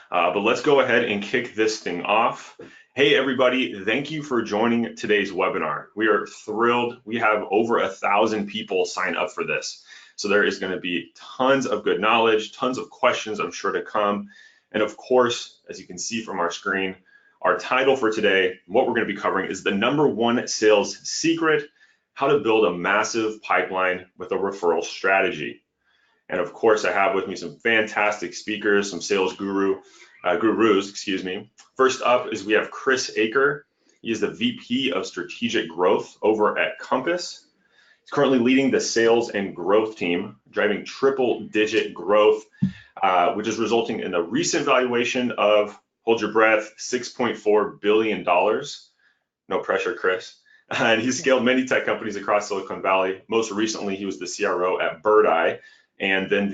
But let's go ahead and kick this thing off. Hey, everybody, thank you for joining today's webinar. We are thrilled. We have over 1,000 people sign up for this. So there is going to be tons of good knowledge, tons of questions I'm sure to come. And of course, as you can see from our screen, our title for today, what we're going to be covering is the #1 sales secret, how to build a massive pipeline with a referral strategy. And of course, I have with me some fantastic speakers, some sales gurus, excuse me. First up is we have Chris Aker. He is the VP of Strategic Growth over at Compass. He's currently leading the sales and growth team, driving triple-digit growth, which is resulting in a recent valuation of, hold your breath, $6.4 billion. No pressure, Chris. And he's scaled many tech companies across Silicon Valley. Most recently, he was the CRO at Bird-i, and then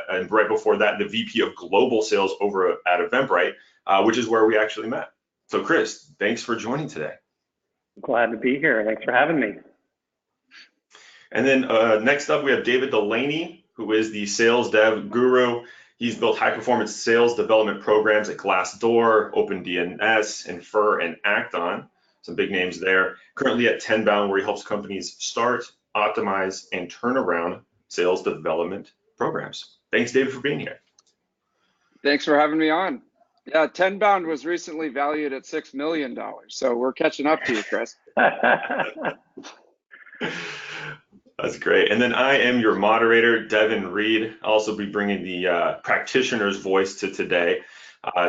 and right before that, the VP of Global Sales over at Eventbrite, which is where we actually met. So Chris, thanks for joining today. Glad to be here. Thanks for having me. And then next up, we have David Delaney, who is the sales dev guru. He's built high-performance sales development programs at Glassdoor, OpenDNS, Infer, and Acton. Some big names there. Currently at Tenbound, where he helps companies start, optimize, and turn around sales development programs. Thanks, David, for being here. Thanks for having me on. Yeah, Tenbound was recently valued at $6 million, so we're catching up to you, Chris. That's great. And then I am your moderator, Devin Reed. I'll also be bringing the practitioner's voice to today.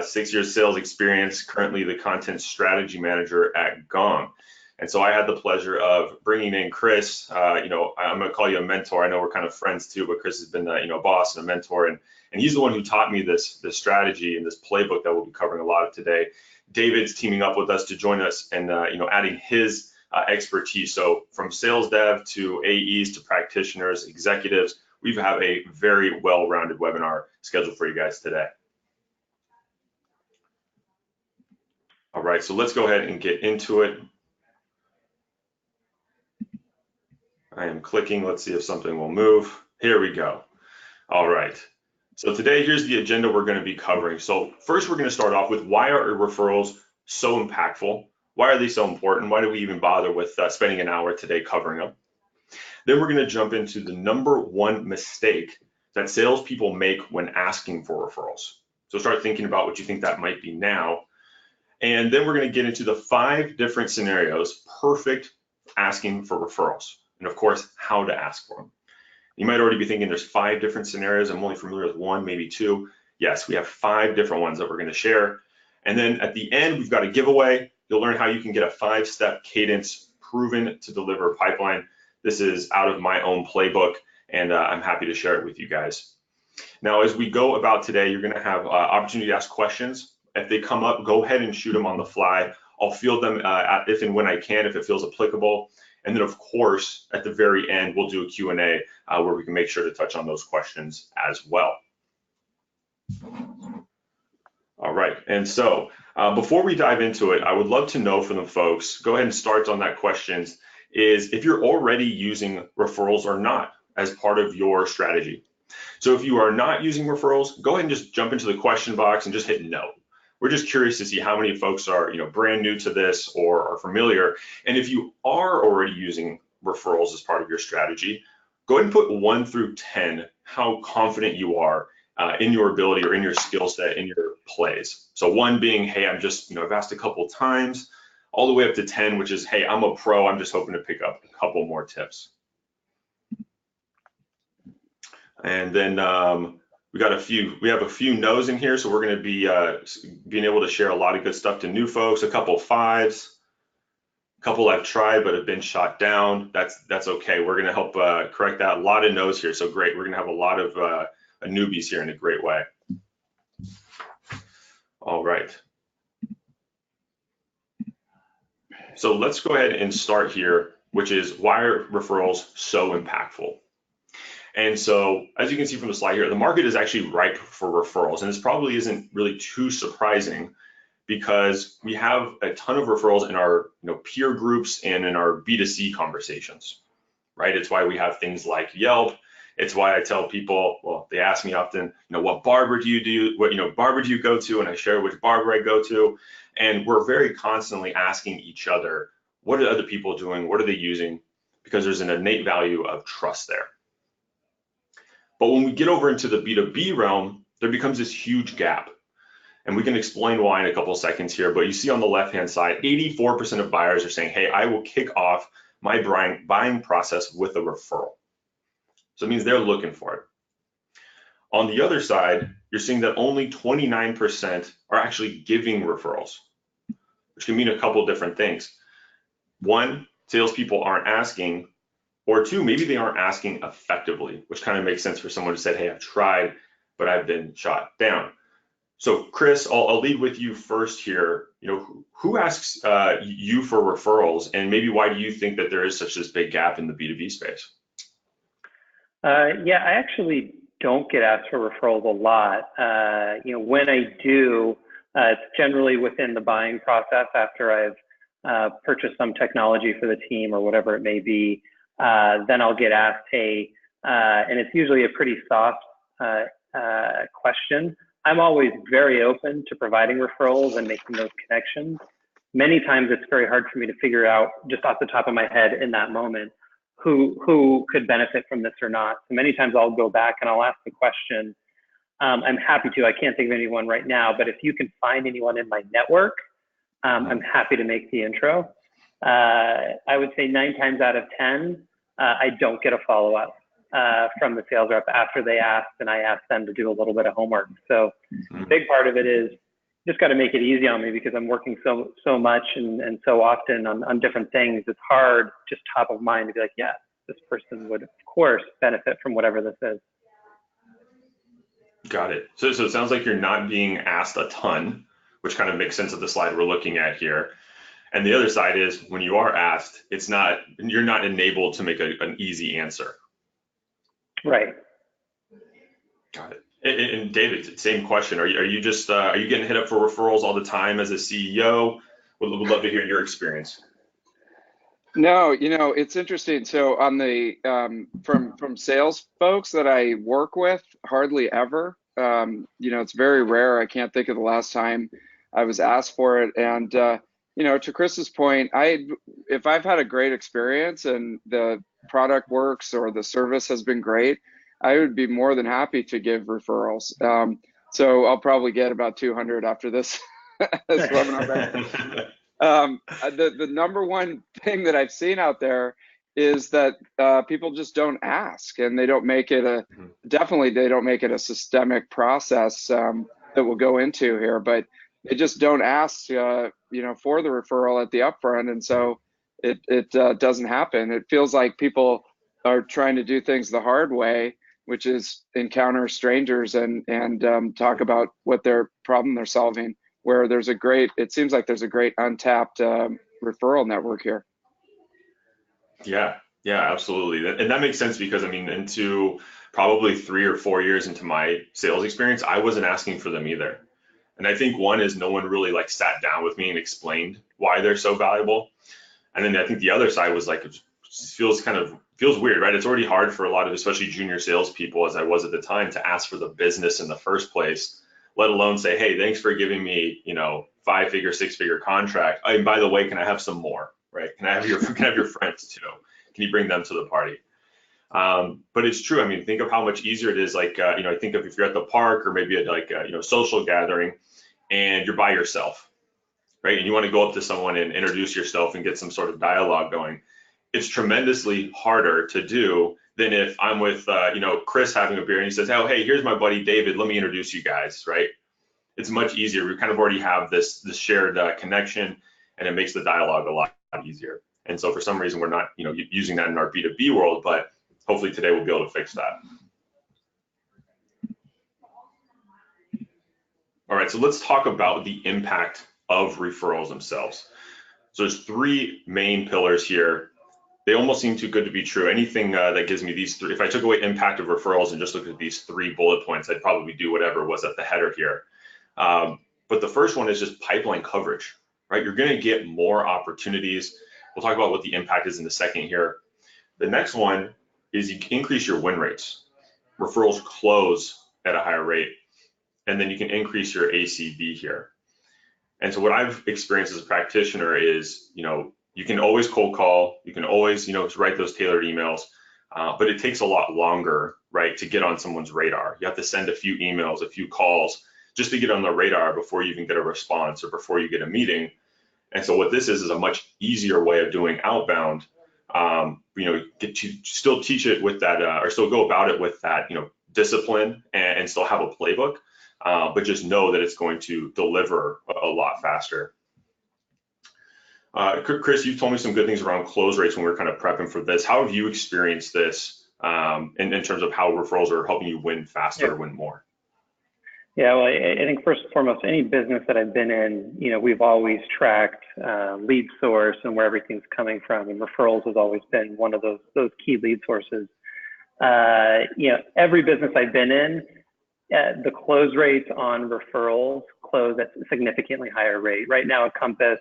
6 years sales experience, currently the content strategy manager at Gong. And so I had the pleasure of bringing in Chris. I'm going to call you a mentor. I know we're kind of friends too, but Chris has been a boss and a mentor, and he's the one who taught me this strategy and this playbook that we'll be covering a lot of today. David's teaming up with us to join us and adding his expertise. So from sales dev to AEs to practitioners, executives, we have a very well-rounded webinar scheduled for you guys today. All right, so let's go ahead and get into it. I am clicking. Let's see if something will move. Here we go. All right. So today, here's the agenda we're going to be covering. So first, we're going to start off with why are referrals so impactful? Why are they so important? Why do we even bother with spending an hour today covering them? Then we're going to jump into the #1 mistake that salespeople make when asking for referrals. So start thinking about what you think that might be now. And then we're going to get into the 5 different scenarios, perfect asking for referrals. And of course, how to ask for them. You might already be thinking there's 5 different scenarios. I'm only familiar with 1, maybe 2. Yes, we have 5 different ones that we're going to share. And then at the end, we've got a giveaway. You'll learn how you can get a 5-step Cadence proven to deliver pipeline. This is out of my own playbook, and I'm happy to share it with you guys. Now, as we go about today, you're going to have opportunity to ask questions. If they come up, go ahead and shoot them on the fly. I'll field them if and when I can, if it feels applicable. And then, of course, at the very end, we'll do a Q&A where we can make sure to touch on those questions as well. All right, and so before we dive into it, I would love to know from the folks, go ahead and start on that questions, is if you're already using referrals or not as part of your strategy. So if you are not using referrals, go ahead and just jump into the question box and just hit no. We're just curious to see how many folks are brand new to this or are familiar. And if you are already using referrals as part of your strategy, go ahead and put 1 through 10 how confident you are in your ability or in your skill set, in your plays. So 1 being, hey, I'm just, I've asked a couple of times, all the way up to 10, which is, hey, I'm a pro, I'm just hoping to pick up a couple more tips. And then we have a few no's in here, so we're going to be being able to share a lot of good stuff to new folks, a couple 5s, a couple I've tried but have been shot down. That's okay. We're going to help correct that. A lot of no's here, so great. We're going to have a lot of newbies here in a great way. All right. So let's go ahead and start here, which is why are referrals so impactful? And so, as you can see from the slide here, the market is actually ripe for referrals, and this probably isn't really too surprising because we have a ton of referrals in our peer groups and in our B2C conversations, right? It's why we have things like Yelp It's why I tell people, well, they ask me often, what barber do you do? What, barber do you go to? And I share which barber I go to. And we're very constantly asking each other, what are other people doing? What are they using? Because there's an innate value of trust there. But when we get over into the B2B realm, there becomes this huge gap. And we can explain why in a couple of seconds here, but you see on the left-hand side, 84% of buyers are saying, hey, I will kick off my buying process with a referral. So it means they're looking for it. On the other side, you're seeing that only 29% are actually giving referrals, which can mean a couple of different things. One, salespeople aren't asking, or two, maybe they aren't asking effectively, which kind of makes sense for someone who said, hey, I've tried, but I've been shot down. So Chris, I'll lead with you first here. Who asks you for referrals, and maybe why do you think that there is such this big gap in the B2B space? Yeah, I actually don't get asked for referrals a lot. When I do, it's generally within the buying process after I've purchased some technology for the team or whatever it may be. Then I'll get asked, hey, and it's usually a pretty soft question. I'm always very open to providing referrals and making those connections. Many times it's very hard for me to figure out just off the top of my head in that moment who could benefit from this or not. So many times I'll go back and I'll ask the question. I'm happy to. I can't think of anyone right now, but if you can find anyone in my network, I'm happy to make the intro. I would say 9 times out of 10, I don't get a follow-up from the sales rep after they asked, and I asked them to do a little bit of homework. So a big part of it is just got to make it easy on me because I'm working so much and so often on different things. It's hard, just top of mind, to be like, yeah, this person would of course benefit from whatever this is. Got it. So it sounds like you're not being asked a ton, which kind of makes sense of the slide we're looking at here. And the other side is when you are asked, you're not enabled to make an easy answer. Right. Got it. And David, same question. Are you getting hit up for referrals all the time as a CEO? Would love to hear your experience. No, it's interesting. So on the from sales folks that I work with, hardly ever. It's very rare. I can't think of the last time I was asked for it. And to Chris's point, if I've had a great experience and the product works or the service has been great, I would be more than happy to give referrals. So I'll probably get about 200 after this, this webinar. The number one thing that I've seen out there is that people just don't ask, and they don't make it definitely they don't make it a systemic process that we'll go into here, but they just don't ask for the referral at the upfront, and so it doesn't happen. It feels like people are trying to do things the hard way, which is encounter strangers and talk about what their problem they're solving, where it seems like there's a great untapped referral network here. Yeah, absolutely. And that makes sense because into probably 3 or 4 years into my sales experience, I wasn't asking for them either. And I think one is no one really sat down with me and explained why they're so valuable. And then I think the other side was it feels weird, right? It's already hard for a lot of, especially junior salespeople, as I was at the time, to ask for the business in the first place, let alone say, hey, thanks for giving me, 5-figure, 6-figure contract. And by the way, can I have some more, right? Can I have your friends too? Can you bring them to the party? But it's true. Think of how much easier it is. I think of if you're at the park or maybe at a social gathering and you're by yourself, right? And you want to go up to someone and introduce yourself and get some sort of dialogue going. It's tremendously harder to do than if I'm with, Chris having a beer and he says, oh, hey, here's my buddy David. Let me introduce you guys, right? It's much easier. We kind of already have this shared connection, and it makes the dialogue a lot easier. And so for some reason, we're not, using that in our B2B world, but hopefully today we'll be able to fix that. All right, so let's talk about the impact of referrals themselves. So there's 3 main pillars here. They almost seem too good to be true. Anything that gives me these 3, if I took away impact of referrals and just looked at these 3 bullet points, I'd probably do whatever was at the header here. But the first one is just pipeline coverage, right? You're going to get more opportunities. We'll talk about what the impact is in a second here. The next one is you increase your win rates. referrals close at a higher rate, and then you can increase your ACV here. And so what I've experienced as a practitioner is, you can always cold call, you can always, write those tailored emails, but it takes a lot longer, right, to get on someone's radar. You have to send a few emails, a few calls, just to get on the radar before you even get a response or before you get a meeting. And so what this is a much easier way of doing outbound. Get to still teach it with that, or still go about it with that, discipline and still have a playbook, but just know that it's going to deliver a lot faster. Chris, you've told me some good things around close rates when we were kind of prepping for this. How have you experienced this in terms of how referrals are helping you win faster, win more? Yeah, well, I think first and foremost, any business that I've been in, we've always tracked lead source and where everything's coming from, and referrals has always been one of those key lead sources. Every business I've been in, the close rates on referrals close at a significantly higher rate. Right now at Compass,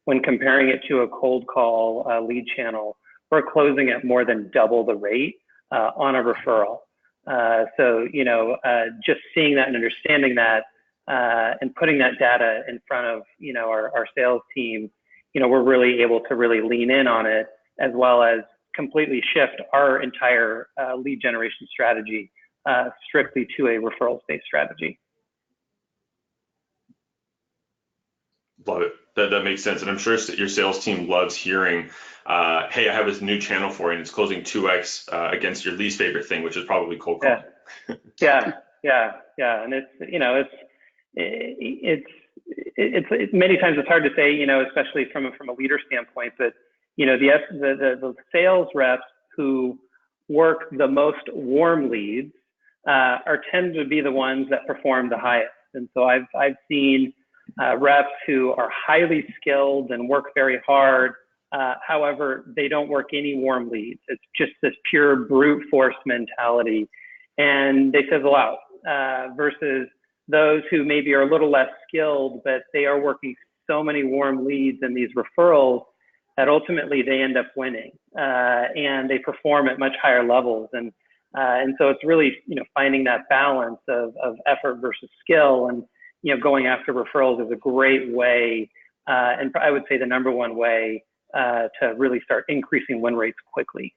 when comparing it to a cold call lead channel, we're closing at more than double the rate on a referral. So, just seeing that and understanding that and putting that data in front of, our sales team, we're really able to really lean in on it, as well as completely shift our entire lead generation strategy strictly to a referrals-based strategy. Love it. That makes sense. And I'm sure your sales team loves hearing, hey, I have this new channel for you and it's closing 2x against your least favorite thing, which is probably cold call. Yeah. And it's many times it's hard to say, especially from a leader standpoint, but the sales reps who work the most warm leads tend to be the ones that perform the highest. And so I've seen reps who are highly skilled and work very hard. However, they don't work any warm leads. It's just this pure brute force mentality, and they fizzle out versus those who maybe are a little less skilled, but they are working so many warm leads and these referrals that ultimately they end up winning and they perform at much higher levels. And so it's really, finding that balance of effort versus skill, and going after referrals is a great way, and I would say the number one way to really start increasing win rates quickly.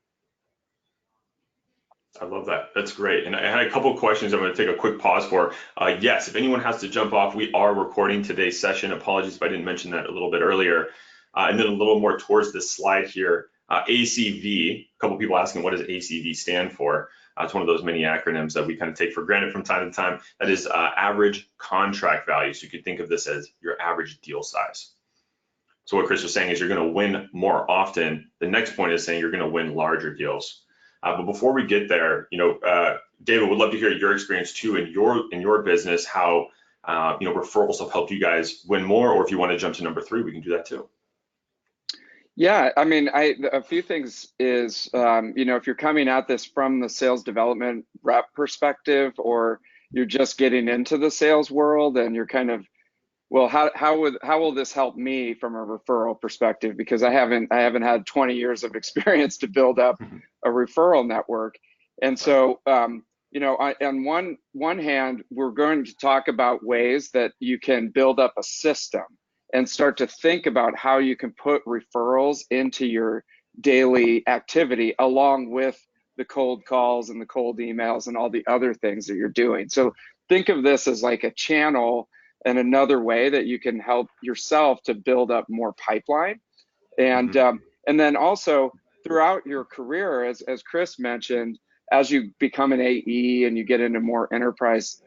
I love that. That's great. And I had a couple of questions I'm going to take a quick pause for. Yes, if anyone has to jump off, we are recording today's session. Apologies if I didn't mention that a little bit earlier. And then a little more towards this slide here, ACV, a couple of people asking what does ACV stand for? It's one of those many acronyms that we kind of take for granted from time to time. That is average contract value. So you could think of this as your average deal size. So what Chris was saying is you're going to win more often. The next point is saying you're going to win larger deals. But before we get there, David, would love to hear your experience too in your business, how referrals have helped you guys win more, or if you want to jump to number 3, we can do that too. Yeah, I mean, a few things is, if you're coming at this from the sales development rep perspective, or you're just getting into the sales world and you're kind of, well, how will this help me from a referral perspective? Because I haven't had 20 years of experience to build up a referral network. And so, on one hand, we're going to talk about ways that you can build up a system and start to think about how you can put referrals into your daily activity, along with the cold calls and the cold emails and all the other things that you're doing. So think of this as like a channel and another way that you can help yourself to build up more pipeline. And then also throughout your career, as Chris mentioned, as you become an AE and you get into more enterprise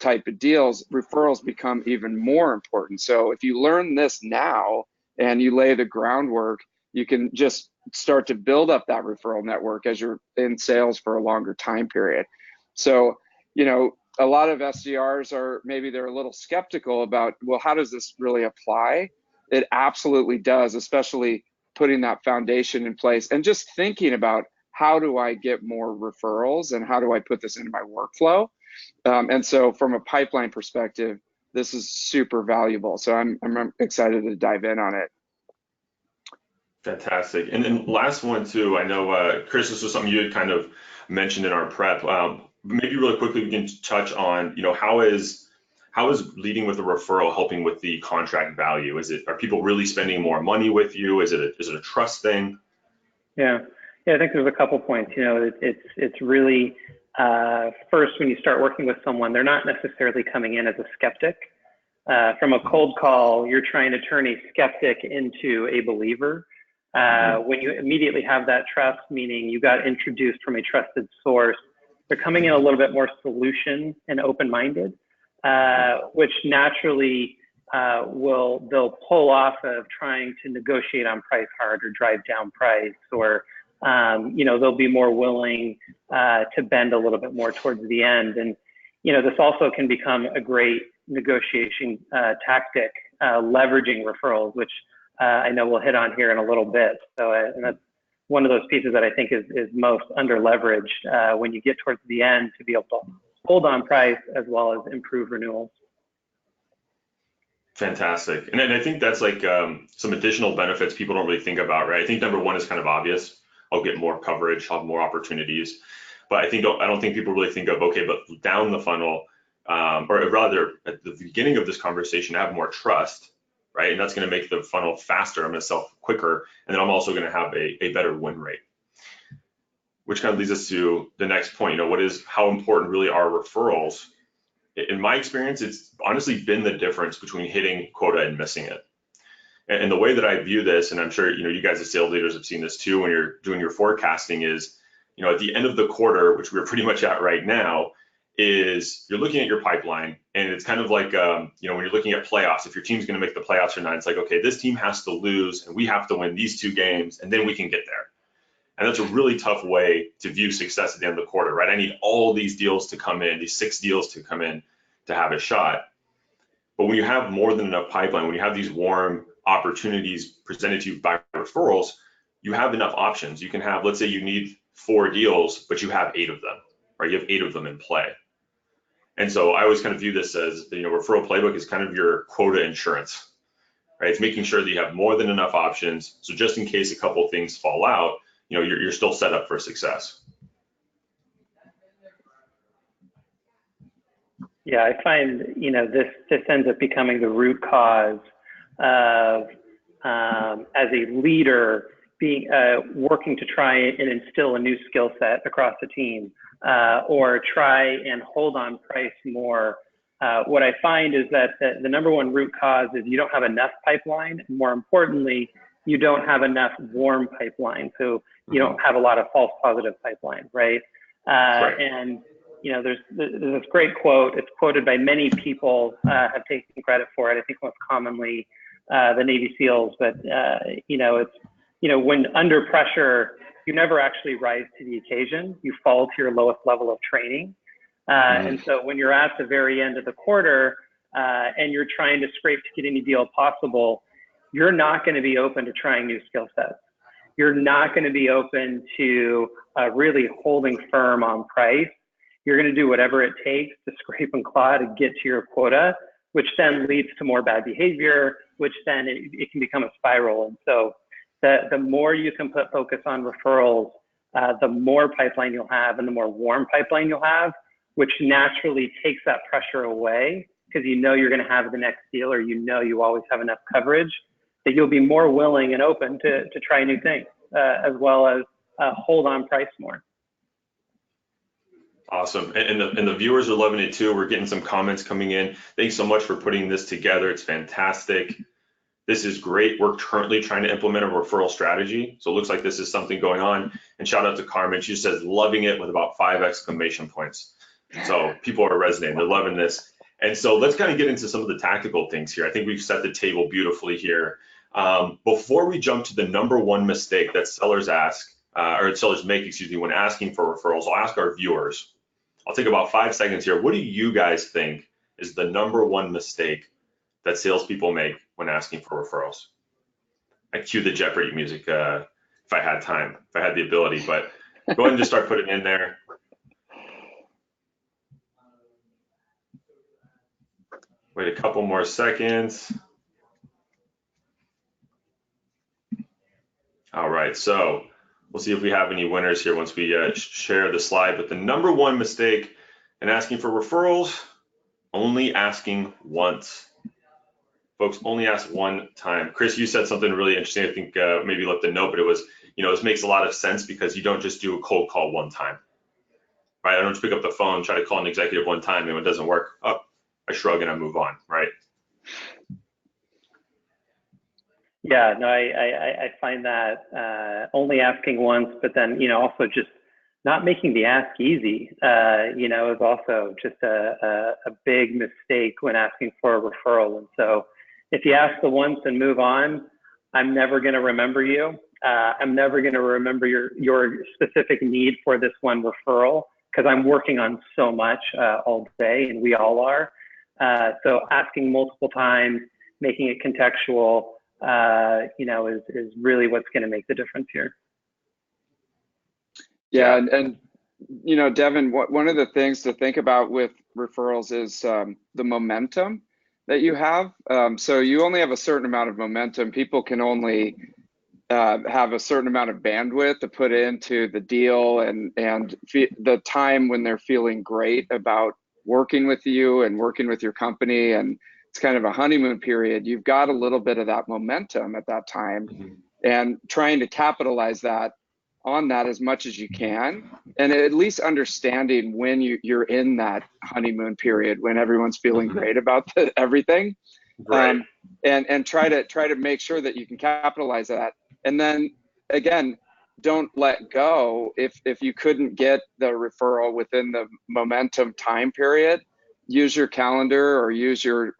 type of deals, referrals become even more important. So if you learn this now and you lay the groundwork, you can just start to build up that referral network as you're in sales for a longer time period. So, a lot of SDRs they're a little skeptical about, well, how does this really apply? It absolutely does, especially putting that foundation in place and just thinking about, how do I get more referrals and how do I put this into my workflow? And so from a pipeline perspective, this is super valuable. So I'm excited to dive in on it. Fantastic. And then last one too, I know, Chris, this was something you had kind of mentioned in our prep. maybe really quickly we can touch on, how is leading with a referral helping with the contract value? Are people really spending more money with you? Is it a trust thing? Yeah, I think there's a couple points. It's really first, when you start working with someone, they're not necessarily coming in as a skeptic. From a cold call, you're trying to turn a skeptic into a believer. When you immediately have that trust, meaning you got introduced from a trusted source, they're coming in a little bit more solution and open-minded, which naturally they'll pull off of trying to negotiate on price hard or drive down price, or they'll be more willing to bend a little bit more towards the end. And this also can become a great negotiation tactic, leveraging referrals, which I know we'll hit on here in a little bit. So and that's one of those pieces that I think is most under leveraged when you get towards the end, to be able to hold on price as well as improve renewals. Fantastic. And then I think that's like some additional benefits people don't really think about, right? I think number one is kind of obvious. I'll get more coverage, I'll have more opportunities. But I don't think people really think of, okay, but down the funnel, or rather at the beginning of this conversation, I have more trust, right? And that's going to make the funnel faster. I'm going to sell quicker, and then I'm also going to have a better win rate. Which kind of leads us to the next point. How important really are referrals? In my experience, it's honestly been the difference between hitting quota and missing it. And the way that I view this, and I'm sure you guys as sales leaders have seen this too when you're doing your forecasting, is at the end of the quarter, which we're pretty much at right now, is you're looking at your pipeline, and it's kind of like when you're looking at playoffs. If your team's going to make the playoffs or not, it's like, okay, this team has to lose, and we have to win these 2 games, and then we can get there. And that's a really tough way to view success at the end of the quarter, right? I need all these deals to come in, these 6 deals to come in to have a shot. But when you have more than enough pipeline, when you have these warm opportunities presented to you by referrals, you have enough options. You can have, let's say you need 4 deals, but you have 8 of them, right? You have 8 of them in play. And so I always kind of view this as, referral playbook is kind of your quota insurance, right? It's making sure that you have more than enough options. So just in case a couple of things fall out, you're still set up for success. Yeah, I find, this ends up becoming the root cause of, as a leader, being working to try and instill a new skill set across the team, or try and hold on price more. What I find is that the number one root cause is you don't have enough pipeline, and more importantly, you don't have enough warm pipeline. So you don't have a lot of false positive pipeline, right? Right. And there's this great quote. It's quoted by many people, have taken credit for it. I think most commonly the Navy SEALs, but it's when under pressure, you never actually rise to the occasion. You fall to your lowest level of training. And so when you're at the very end of the quarter and you're trying to scrape to get any deal possible, you're not going to be open to trying new skill sets. You're not going to be open to really holding firm on price. You're going to do whatever it takes to scrape and claw to get to your quota, which then leads to more bad behavior, which then it can become a spiral. And so the more you can put focus on referrals, the more pipeline you'll have and the more warm pipeline you'll have, which naturally takes that pressure away, because you're going to have the next deal, or you always have enough coverage that you'll be more willing and open to try new things, as well as hold on price more. Awesome. And the viewers are loving it too. We're getting some comments coming in. Thanks so much for putting this together. It's fantastic. This is great. We're currently trying to implement a referral strategy. So it looks like this is something going on. And shout out to Carmen. She says, loving it, with about 5 exclamation points. So people are resonating. They're loving this. And so let's kind of get into some of the tactical things here. I think we've set the table beautifully here. Before we jump to the number one mistake that sellers make, when asking for referrals, I'll ask our viewers. I'll take about 5 seconds here. What do you guys think is the number one mistake that salespeople make when asking for referrals? I cue the Jeopardy music if I had time, if I had the ability, but go ahead and just start putting it in there. Wait a couple more seconds. All right, so we'll see if we have any winners here once we share the slide. But the number one mistake And asking for referrals, only asking once. Folks, only ask one time. Chris, you said something really interesting. I think maybe you left a note, but it was, this makes a lot of sense because you don't just do a cold call one time, right? I don't just pick up the phone, try to call an executive one time, and when it doesn't work, I shrug and I move on, right? Yeah, no, I find that only asking once, but then, also just not making the ask easy, is also just a big mistake when asking for a referral. And so if you ask the once and move on, I'm never going to remember you. I'm never going to remember your specific need for this one referral because I'm working on so much all day, and we all are. So asking multiple times, making it contextual, is really what's going to make the difference here. Yeah, and Devin, one of the things to think about with referrals is the momentum that you have. So you only have a certain amount of momentum. People can only have a certain amount of bandwidth to put into the deal and the time when they're feeling great about working with you and working with your company, and it's kind of a honeymoon period. You've got a little bit of that momentum at that time, and trying to capitalize on that as much as you can, and at least understanding when you're in that honeymoon period when everyone's feeling great about everything, right. And try to make sure that you can capitalize that. And then again, don't let go if you couldn't get the referral within the momentum time period. Use your calendar or use your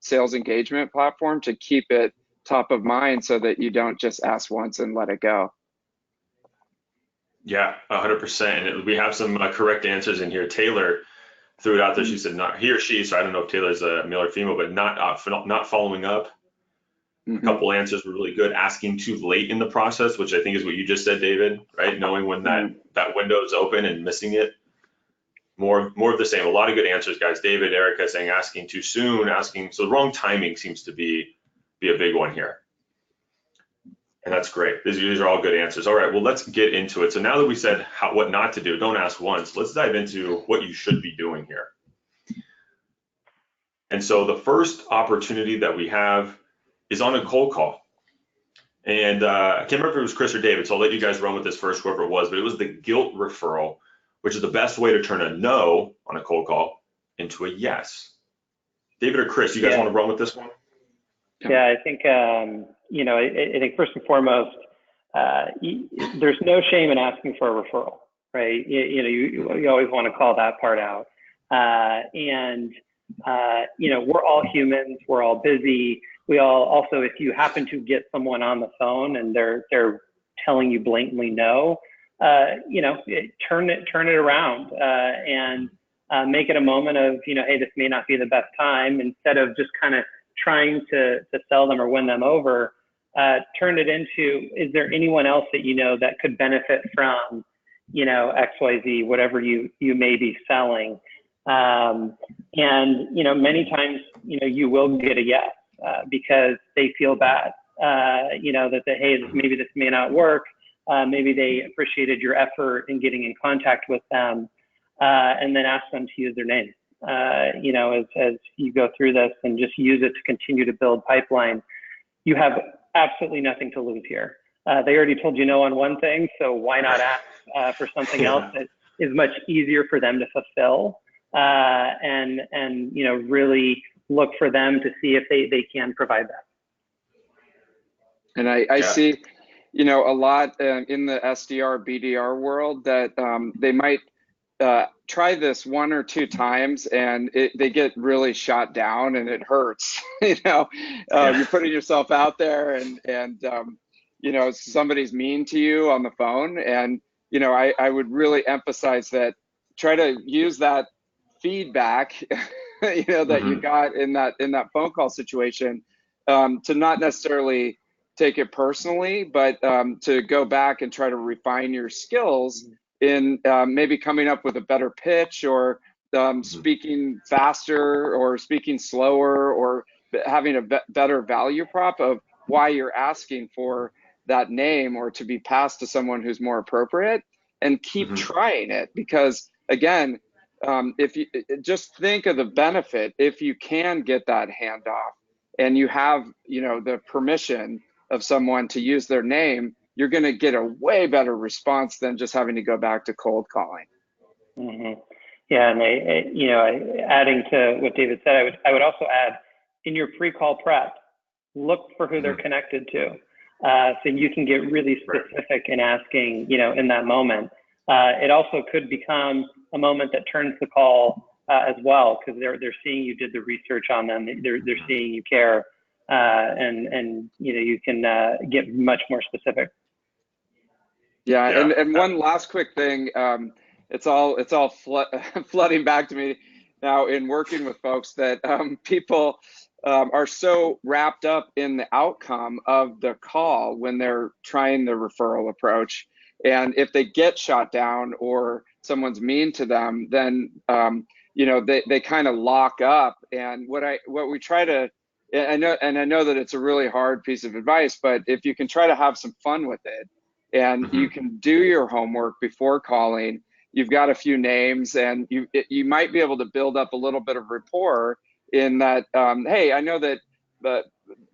sales engagement platform to keep it top of mind so that you don't just ask once and let it go. Yeah, 100%. And we have some correct answers in here. Taylor threw it out there. She said not he or she, so I don't know if Taylor's a male or female, but not following up. A couple answers were really good. Asking too late in the process, which I think is what you just said, David, right? Knowing when that window is open and missing it. More of the same. A lot of good answers, guys. David, Erica saying asking too soon, so the wrong timing seems to be a big one here. And that's great. These are all good answers. All right, well, let's get into it. So now that we said what not to do, don't ask once, let's dive into what you should be doing here. And so the first opportunity that we have is on a cold call. And I can't remember if it was Chris or David, so I'll let you guys run with this first, whoever it was, but it was the guilt referral, which is the best way to turn a no on a cold call into a yes. David or Chris, you guys want to run with this one? Yeah, I think, I think first and foremost, there's no shame in asking for a referral, right? You always want to call that part out. We're all humans, we're all busy. We all also, if you happen to get someone on the phone and they're telling you blatantly no, turn it around and make it a moment of, hey, this may not be the best time, instead of just kind of trying to sell them or win them over. Turn it into, is there anyone else that that could benefit from, XYZ, whatever you may be selling? Many times, you will get a yes because they feel bad, that hey, maybe this may not work. Maybe they appreciated your effort in getting in contact with them, and then ask them to use their name. As you go through this, and just use it to continue to build pipeline. You have absolutely nothing to lose here. They already told you no on one thing, so why not ask for something else that is much easier for them to fulfill, and really look for them to see if they can provide that. And I see, a lot in the SDR, BDR world that they might try this one or two times and they get really shot down and it hurts. You're putting yourself out there and somebody's mean to you on the phone. And, I would really emphasize that, try to use that feedback, that you got in that phone call situation, to not necessarily take it personally, but to go back and try to refine your skills in maybe coming up with a better pitch, or speaking faster or speaking slower, or having a better value prop of why you're asking for that name or to be passed to someone who's more appropriate, and keep trying it. Because again, if you just think of the benefit, if you can get that handoff and you have, the permission of someone to use their name, you're going to get a way better response than just having to go back to cold calling. Mm-hmm. Yeah, and adding to what David said, I would also add, in your pre-call prep, look for who they're connected to, so you can get really specific in asking, in that moment. It also could become a moment that turns the call as well, because they're seeing you did the research on them. They're seeing you care, and you can get much more specific. Yeah, and one last quick thing. It's all flooding back to me now in working with folks that people are so wrapped up in the outcome of the call when they're trying the referral approach. And if they get shot down or someone's mean to them, then they kind of lock up. And what we try to, I know that it's a really hard piece of advice, but if you can try to have some fun with it, and you can do your homework before calling, you've got a few names, and you might be able to build up a little bit of rapport in that, hey, I know that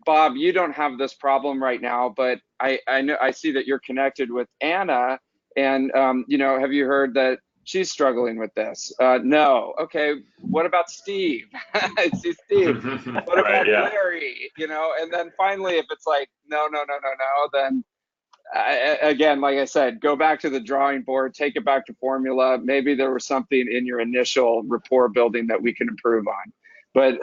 Bob, you don't have this problem right now, but I see that you're connected with Anna, and have you heard that she's struggling with this? No. Okay, what about Steve? I see Steve. What about Larry? And then finally, if it's like no, then again, like I said, go back to the drawing board, take it back to formula. Maybe there was something in your initial rapport building that we can improve on. But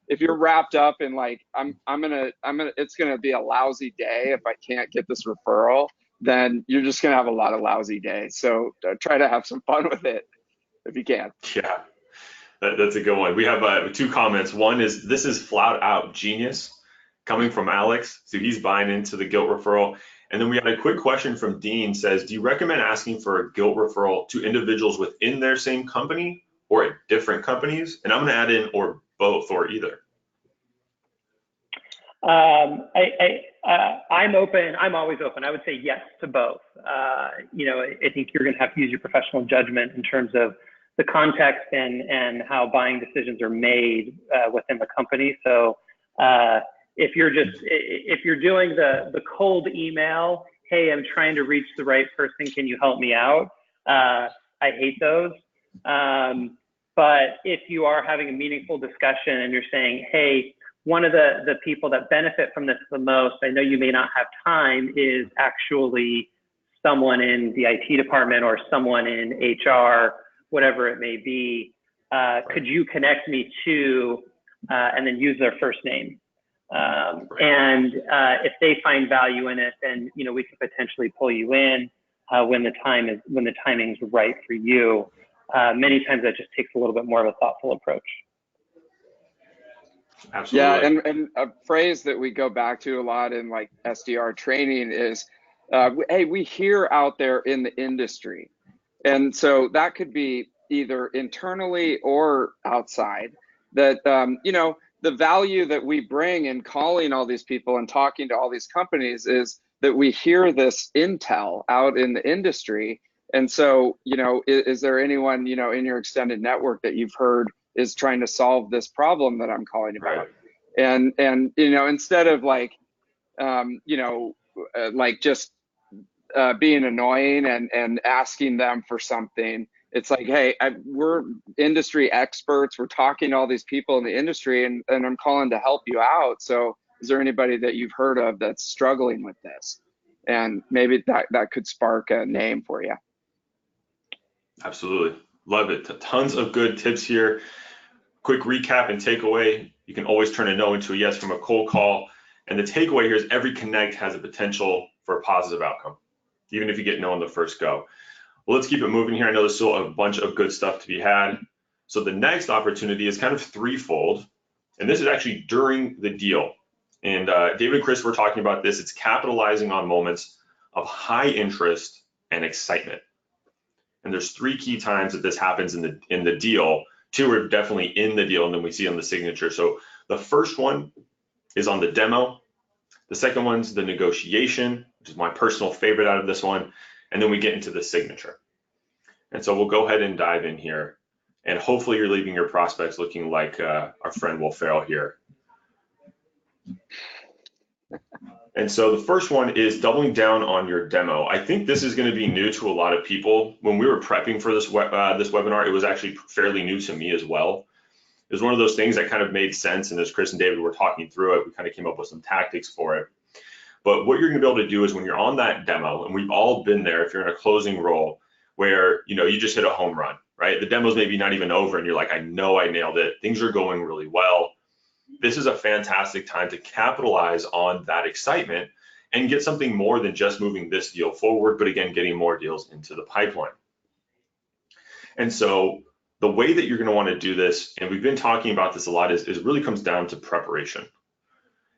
if you're wrapped up in like, it's gonna be a lousy day if I can't get this referral, then you're just gonna have a lot of lousy days. So try to have some fun with it if you can. Yeah, that's a good one. We have 2 comments. One is, this is flat out genius coming from Alex. So he's buying into the guilt referral. And then we had a quick question from Dean, says, do you recommend asking for a guilt referral to individuals within their same company or at different companies? And I'm going to add in or both or either. I'm open. I'm always open. I would say yes to both. I think you're going to have to use your professional judgment in terms of the context and how buying decisions are made within the company. So if you're doing the cold email, hey, I'm trying to reach the right person, can you help me out? I hate those. But if you are having a meaningful discussion and you're saying, hey, one of the people that benefit from this the most, I know you may not have time, is actually someone in the IT department or someone in HR, whatever it may be. Could you connect me to, and then use their first name. And if they find value in it, then we could potentially pull you in when the timing's right for you. Many times that just takes a little bit more of a thoughtful approach. Absolutely. Yeah, and a phrase that we go back to a lot in like SDR training is, hey, we hear out there in the industry. And so that could be either internally or outside, that, the value that we bring in calling all these people and talking to all these companies is that we hear this intel out in the industry. And so, is there anyone, in your extended network that you've heard is trying to solve this problem that I'm calling about? And instead of like, just being annoying and asking them for something, it's like, hey, we're industry experts. We're talking to all these people in the industry, and I'm calling to help you out. So is there anybody that you've heard of that's struggling with this? And maybe that could spark a name for you. Absolutely. Love it. Tons of good tips here. Quick recap and takeaway. You can always turn a no into a yes from a cold call. And the takeaway here is every connect has a potential for a positive outcome, even if you get no on the first go. Well, let's keep it moving here. I know there's still a bunch of good stuff to be had. So the next opportunity is kind of threefold. And this is actually during the deal. And David and Chris were talking about this. It's capitalizing on moments of high interest and excitement. And there's 3 key times that this happens in the deal. 2 are definitely in the deal, and then we see on the signature. So the first one is on the demo. The second one's the negotiation, which is my personal favorite out of this one. And then we get into the signature. And so we'll go ahead and dive in here. And hopefully you're leaving your prospects looking like our friend Will Ferrell here. And so the first one is doubling down on your demo. I think this is going to be new to a lot of people. When we were prepping for this webinar, it was actually fairly new to me as well. It was one of those things that kind of made sense, and as Chris and David were talking through it, we kind of came up with some tactics for it. But what you're going to be able to do is when you're on that demo, and we've all been there if you're in a closing role where you just hit a home run, right? The demo's maybe not even over and you're like, I know I nailed it. Things are going really well. This is a fantastic time to capitalize on that excitement and get something more than just moving this deal forward, but again, getting more deals into the pipeline. And so the way that you're going to want to do this, and we've been talking about this a lot, is really comes down to preparation.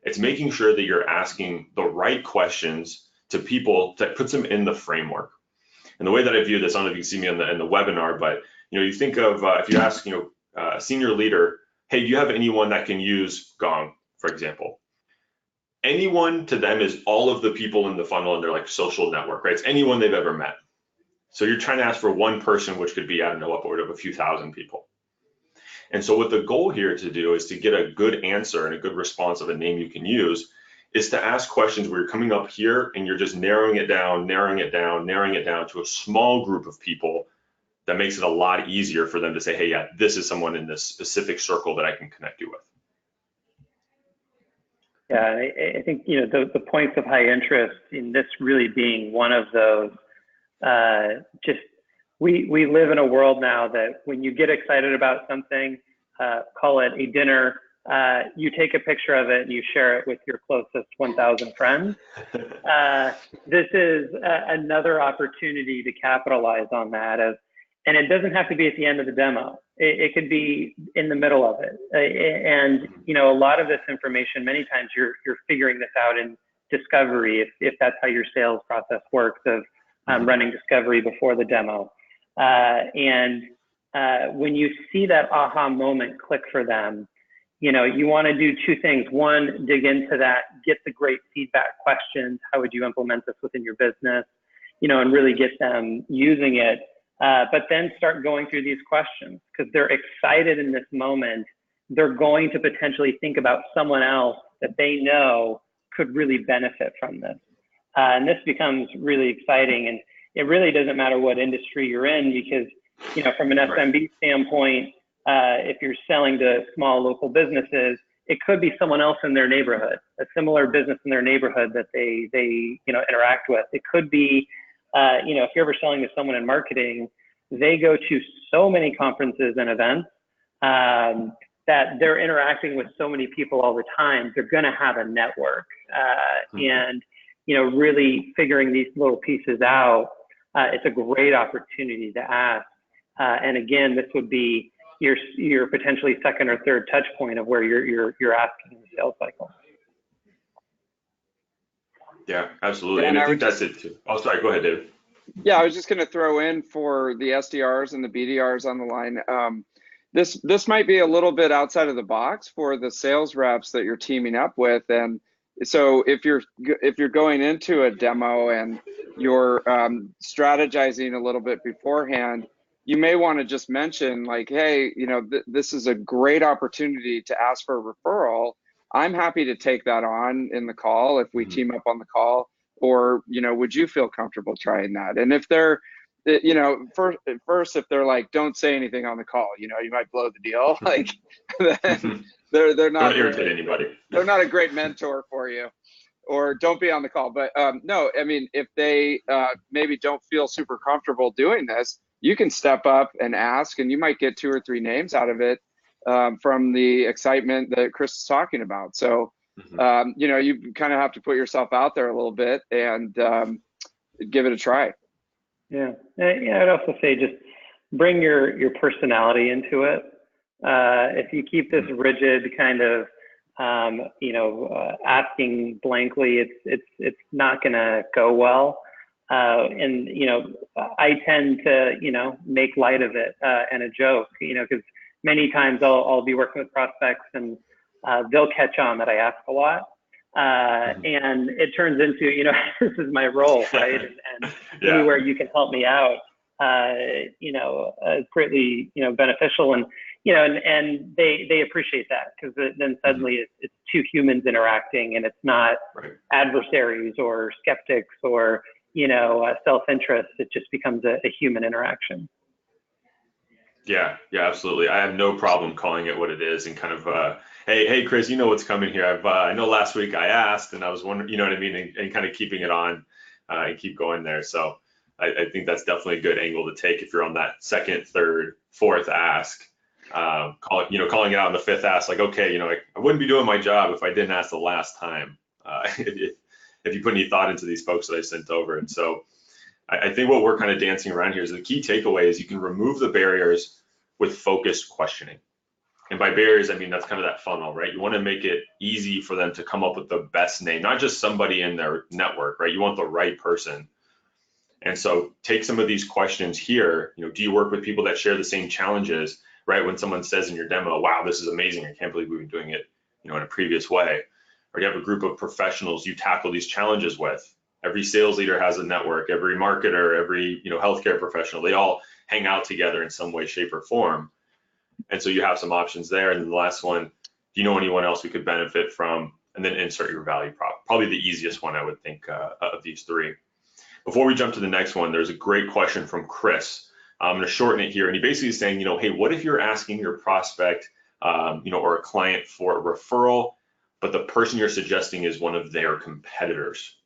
It's making sure that you're asking the right questions to people that puts them in the framework. And the way that I view this, I don't know if you can see me in the webinar, but you think of if you ask a senior leader, hey, do you have anyone that can use Gong, for example? Anyone to them is all of the people in the funnel in their like social network, right? It's anyone they've ever met. So you're trying to ask for one person, which could be, I don't know, upward of a few thousand people. And so what the goal here to do is to get a good answer and a good response of a name you can use is to ask questions where you're coming up here and you're just narrowing it down to a small group of people. That makes it a lot easier for them to say, hey, yeah, this is someone in this specific circle that I can connect you with. Yeah, I think, the points of high interest in this really being one of those, we live in a world now that when you get excited about something, call it a dinner, you take a picture of it and you share it with your closest 1,000 friends. This is another opportunity to capitalize on that. And it doesn't have to be at the end of the demo. It could be in the middle of it. And a lot of this information, many times you're figuring this out in discovery, if that's how your sales process works, of running discovery before the demo. When you see that aha moment click for them, you want to do two things. One, dig into that, get the great feedback questions. How would you implement this within your business? And really get them using it. But then start going through these questions because they're excited in this moment. They're going to potentially think about someone else that they know could really benefit from this. And this becomes really exciting. And it really doesn't matter what industry you're in because, from an SMB standpoint, if you're selling to small local businesses, it could be someone else in their neighborhood, a similar business in their neighborhood that they interact with. It could be, if you're ever selling to someone in marketing, they go to so many conferences and events that they're interacting with so many people all the time. They're going to have a network, and really figuring these little pieces out. It's a great opportunity to ask. And again, this would be your potentially second or third touch point of where you're asking in the sales cycle. Yeah, absolutely. And I think that's it too. Oh, sorry, go ahead, David. Yeah, I was just going to throw in for the SDRs and the BDRs on the line. This might be a little bit outside of the box for the sales reps that you're teaming up with. And so if you're going into a demo and you're strategizing a little bit beforehand, you may want to just mention like, hey, this is a great opportunity to ask for a referral. I'm happy to take that on in the call if we team up on the call, or, would you feel comfortable trying that? And if they're, first, if they're like, don't say anything on the call, you might blow the deal. Like, then they're not don't irritate anybody. They're not a great mentor for you, or don't be on the call. But no, I mean, if they maybe don't feel super comfortable doing this, you can step up and ask, and you might get 2 or 3 names out of it from the excitement that Chris is talking about. So, you kind of have to put yourself out there a little bit and give it a try. Yeah. I'd also say just bring your personality into it. If you keep this rigid kind of, asking blankly, it's not going to go well. And I tend to, make light of it and a joke, because many times I'll be working with prospects and they'll catch on that I ask a lot. And it turns into, this is my role, right? And anywhere you can help me out. greatly, beneficial, and and they appreciate that, because then suddenly it's two humans interacting, and it's not adversaries or skeptics or self-interest. It just becomes a human interaction. Yeah, absolutely. I have no problem calling it what it is and kind of, hey, Chris, you know what's coming here. I know last week I asked and I was wondering, you know what I mean, and kind of keeping it on and keep going there. So I think that's definitely a good angle to take if you're on that second, third, fourth ask. Calling it out on the fifth ask, like, okay, I wouldn't be doing my job if I didn't ask the last time. If you put any thought into these folks that I sent over. And so I think what we're kind of dancing around here is the key takeaway is you can remove the barriers with focused questioning. And by barriers, I mean, that's kind of that funnel, right? You want to make it easy for them to come up with the best name, not just somebody in their network, right? You want the right person. And so take some of these questions here. Do you work with people that share the same challenges, right? When someone says in your demo, wow, this is amazing. I can't believe we've been doing it, in a previous way. Or you have a group of professionals you tackle these challenges with. Every sales leader has a network, every marketer, every healthcare professional, they all hang out together in some way, shape, or form. And so you have some options there. And then the last one, do you know anyone else who could benefit from, and then insert your value prop. Probably the easiest one, I would think, of these three. Before we jump to the next one, there's a great question from Chris. I'm going to shorten it here. And he basically is saying, hey, what if you're asking your prospect, or a client for a referral, but the person you're suggesting is one of their competitors?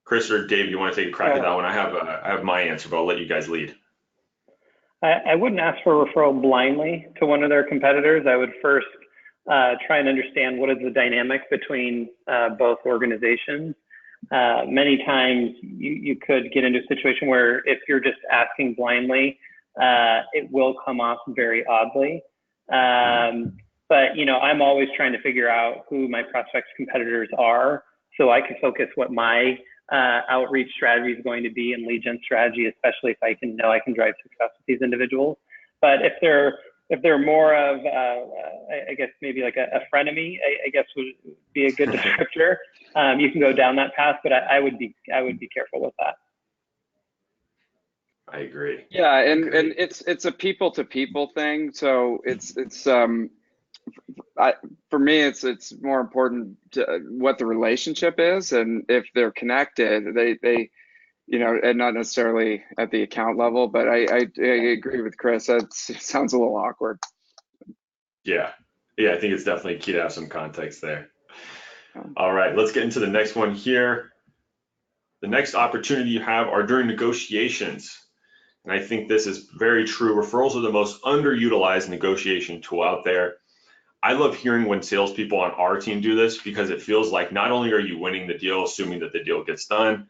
Chris or Dave, you want to take a crack at that one? I have my answer, but I'll let you guys lead. I wouldn't ask for a referral blindly to one of their competitors. I would first try and understand what is the dynamic between both organizations. Many times you could get into a situation where if you're just asking blindly, it will come off very oddly. But I'm always trying to figure out who my prospects' competitors are, so I can focus what my outreach strategy is going to be, and lead gen strategy, especially if I can drive success with these individuals. But if they're more of, I guess maybe like a frenemy, I guess would be a good descriptor. You can go down that path, but I would be careful with that. I agree. Yeah, and it's a people to people thing. So it's for me, it's more important to what the relationship is, and if they're connected, they and not necessarily at the account level. But I agree with Chris. That sounds a little awkward. Yeah, I think it's definitely key to have some context there. All right, let's get into the next one here. The next opportunity you have are during negotiations. And I think this is very true. Referrals are the most underutilized negotiation tool out there. I love hearing when salespeople on our team do this, because it feels like not only are you winning the deal, assuming that the deal gets done,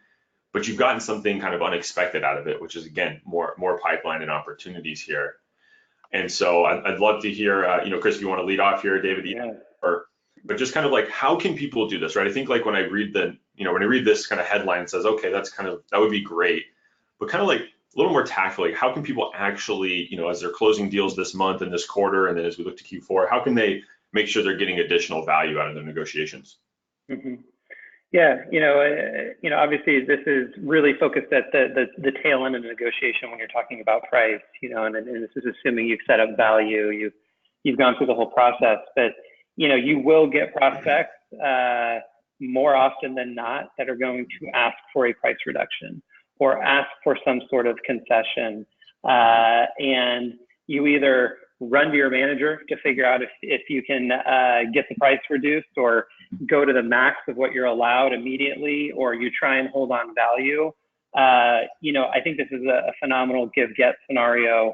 but you've gotten something kind of unexpected out of it, which is, again, more pipeline and opportunities here. And so I'd love to hear, Chris, if you want to lead off here, David, but just kind of like, how can people do this, right? I think like when I read this kind of headline, it says, okay, that would be great, but kind of like a little more tactfully, how can people actually, as they're closing deals this month and this quarter, and then as we look to Q4, how can they make sure they're getting additional value out of their negotiations? Mm-hmm. Yeah, obviously this is really focused at the tail end of the negotiation when you're talking about price, and this is assuming you've set up value, you've gone through the whole process, but you will get prospects more often than not that are going to ask for a price reduction or ask for some sort of concession, and you either run to your manager to figure out if you can get the price reduced, or go to the max of what you're allowed immediately, or you try and hold on value. I think this is a phenomenal give-get scenario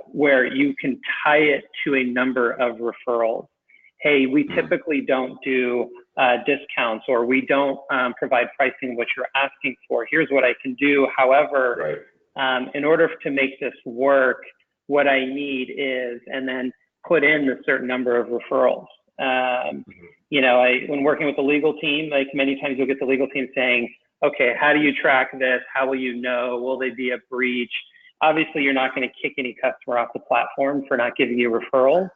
where you can tie it to a number of referrals. Hey, we typically don't do discounts, or we don't provide pricing what you're asking for. Here's what I can do. However, in order to make this work, what I need is, and then put in a certain number of referrals. When working with the legal team, like many times you'll get the legal team saying, okay, how do you track this? How will you know? Will they be a breach? Obviously, you're not going to kick any customer off the platform for not giving you referrals.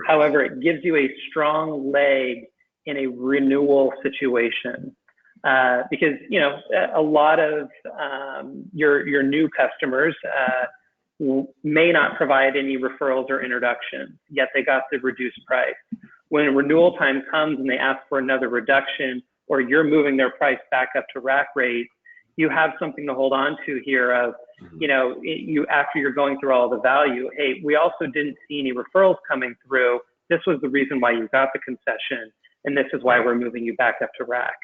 However, it gives you a strong leg in a renewal situation. because, you know, a lot of your new customers may not provide any referrals or introductions, yet they got the reduced price. When renewal time comes and they ask for another reduction, or you're moving their price back up to rack rate, you have something to hold on to here of, you know, you, after you're going through all the value, hey, we also didn't see any referrals coming through. This was the reason why you got the concession, and this is why we're moving you back up to rack.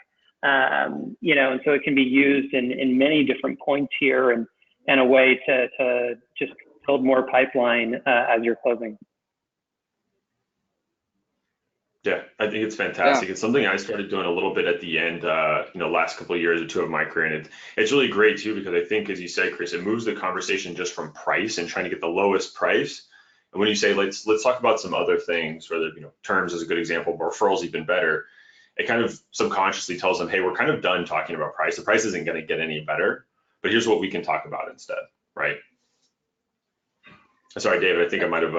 You know, and so it can be used in many different points here, and a way to just build more pipeline as you're closing. Yeah, I think it's fantastic. It's something I started doing a little bit at the end, you know, last couple of years or two of my career. And it's really great too, because I think, as you said, Chris, it moves the conversation just from price and trying to get the lowest price. And when you say, let's talk about some other things, whether, you know, terms is a good example, but referrals even better, it kind of subconsciously tells them, hey, we're kind of done talking about price. The price isn't going to get any better, but here's what we can talk about instead, right? Sorry, David, I think I might have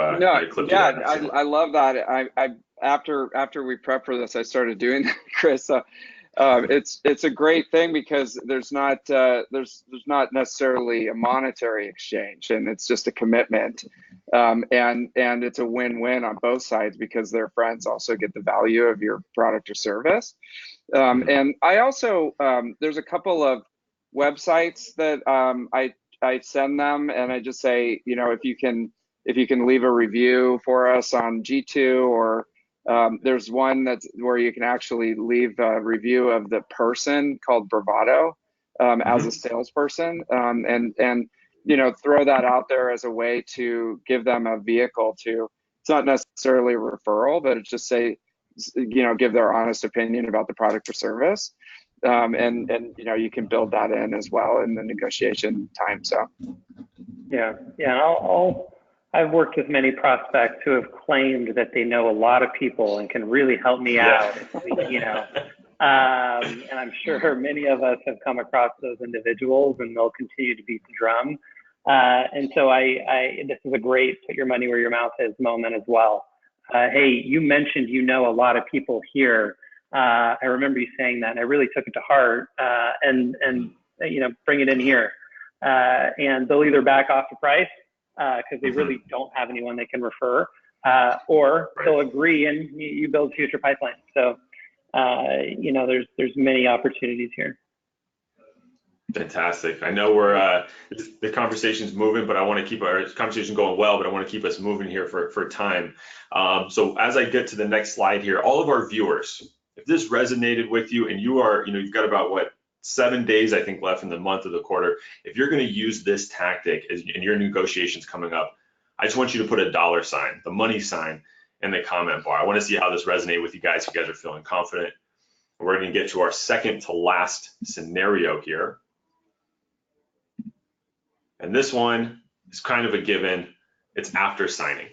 clipped you. I love that. I after we prepped for this, I started doing that, Chris. It's a great thing because there's not necessarily a monetary exchange, and it's just a commitment, and it's a win-win on both sides because their friends also get the value of your product or service. And I also there's a couple of websites that I send them, and I just say, you know, if you can leave a review for us on G2, or there's one that's where you can actually leave a review of the person called Bravado as a salesperson, and you know, throw that out there as a way to give them a vehicle to. It's not necessarily a referral, but it's just say, you know, give their honest opinion about the product or service. And you know, you can build that in as well in the negotiation time. So yeah, I've worked with many prospects who have claimed that they know a lot of people and can really help me out, you know, and I'm sure many of us have come across those individuals, and they'll continue to beat the drum. And so this is a great put your money where your mouth is moment as well. Hey, you mentioned you know a lot of people here. I remember you saying that, and I really took it to heart, and you know, bring it in here. And they'll either back off the price because they really don't have anyone they can refer, or they'll agree, and you build future pipeline. So you know, there's many opportunities here. Fantastic. I know we're the conversation's moving, but I want to keep our conversation going well, but I want to keep us moving here for time. So as I get to the next slide here, all of our viewers, if this resonated with you and you are, you know, you've got about 7 days, I think, left in the month of the quarter. If you're going to use this tactic in your negotiations coming up, I just want you to put a $, the money sign, in the comment bar. I want to see how this resonates with you guys. If you guys are feeling confident. We're going to get to our second to last scenario here. And this one is kind of a given. It's after signing.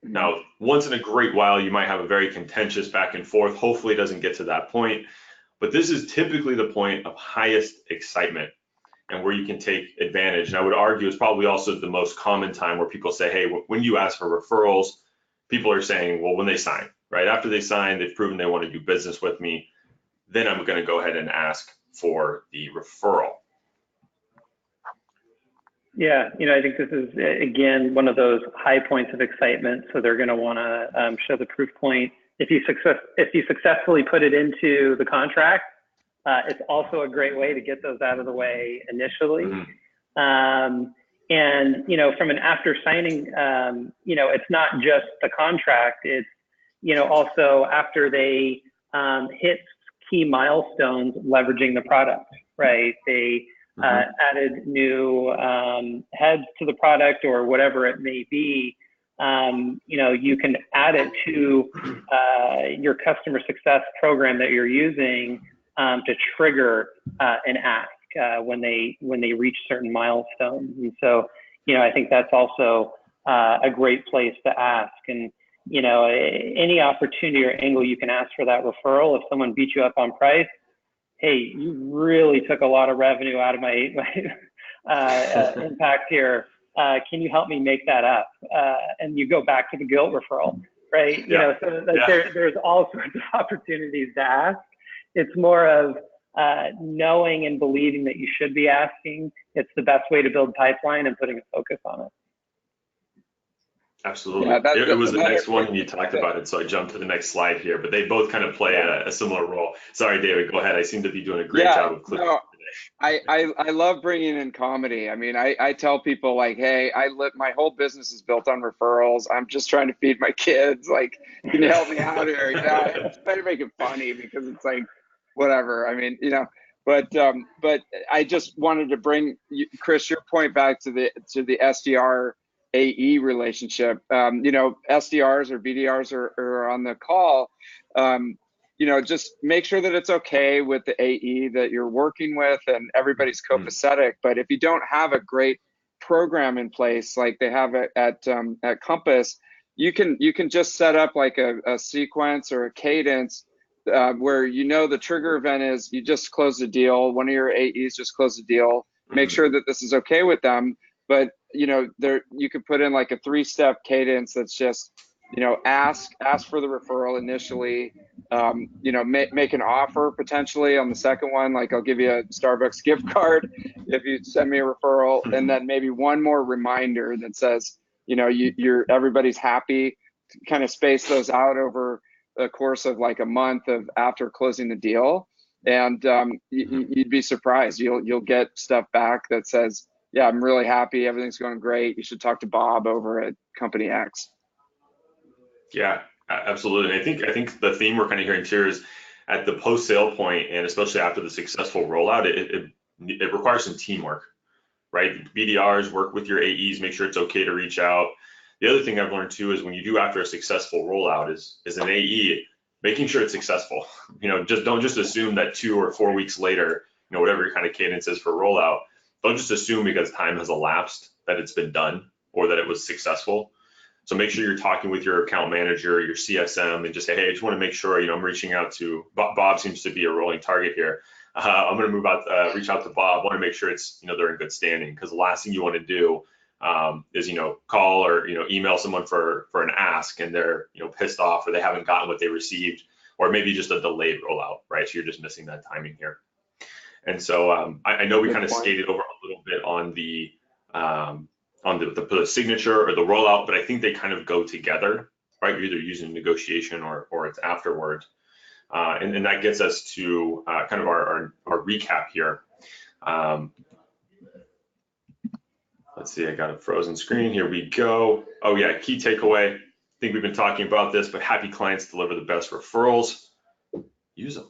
Now, once in a great while, you might have a very contentious back and forth. Hopefully it doesn't get to that point. But this is typically the point of highest excitement and where you can take advantage. And I would argue it's probably also the most common time where people say, hey, when you ask for referrals, people are saying, well, when they sign, right? After they sign, they've proven they want to do business with me. Then I'm going to go ahead and ask for the referral. Yeah, you know, I think this is, again, one of those high points of excitement. So they're going to want to show the proof point. If you successfully put it into the contract, it's also a great way to get those out of the way initially. And, you know, from an after signing, you know, it's not just the contract. It's, you know, also after they hit key milestones leveraging the product, right? They added new heads to the product or whatever it may be. You know, you can add it to your customer success program that you're using to trigger an ask when they reach certain milestones. And so, you know, I think that's also a great place to ask. And, you know, any opportunity or angle you can ask for that referral. If someone beat you up on price, hey, you really took a lot of revenue out of my impact here. Can you help me make that up? And you go back to the guilt referral, right? You know, so there's all sorts of opportunities to ask. It's more of knowing and believing that you should be asking, it's the best way to build pipeline and putting a focus on it. Absolutely. Yeah, It was the next one and you talked about it, so I jumped to the next slide here, but they both kind of play a similar role. Sorry, David, go ahead. I seem to be doing a great job of clicking today. I love bringing in comedy. I mean, I tell people like, hey, my whole business is built on referrals. I'm just trying to feed my kids. Like, can you help me out here? You know, I try to make it funny because it's like, whatever. I mean, you know, but I just wanted to bring Chris, your point back to the SDR AE relationship. You know, SDRs or BDRs are on the call. You know, just make sure that it's okay with the AE that you're working with and everybody's copacetic. But if you don't have a great program in place like they have at Compass, you can just set up like a sequence or a cadence where you know the trigger event is you just close the deal. One of your AEs just closed the deal. Make sure that this is okay with them. But you know, you could put in like a 3-step cadence that's just, you know, ask for the referral initially. You know, make an offer potentially on the second one, like I'll give you a Starbucks gift card if you send me a referral, and then maybe one more reminder that says, you know, everybody's happy. Kind of space those out over the course of like a month of after closing the deal, and you'd be surprised. You'll get stuff back that says, yeah, I'm really happy. Everything's going great. You should talk to Bob over at Company X. Yeah, absolutely. And I think the theme we're kind of hearing here is at the post-sale point, and especially after the successful rollout, it requires some teamwork, right? BDRs work with your AEs, make sure it's okay to reach out. The other thing I've learned too is when you do after a successful rollout is an AE making sure it's successful. You know, don't just assume that 2 or 4 weeks later, you know, whatever your kind of cadence is for rollout, don't just assume because time has elapsed that it's been done or that it was successful. So make sure you're talking with your account manager, your CSM, and just say, hey, I just want to make sure, you know, I'm reaching out to Bob seems to be a rolling target here. I'm going to reach out to Bob. I want to make sure it's, you know, they're in good standing, because the last thing you want to do is, you know, call or, you know, email someone for an ask and they're, you know, pissed off or they haven't gotten what they received, or maybe just a delayed rollout, right? So you're just missing that timing here. And so I know we kind of skated over a little bit on the signature or the rollout, but I think they kind of go together, right? You're either using negotiation or it's afterward. And that gets us to kind of our recap here. Let's see, I got a frozen screen. Here we go. Oh yeah, key takeaway. I think we've been talking about this, but happy clients deliver the best referrals. Use them.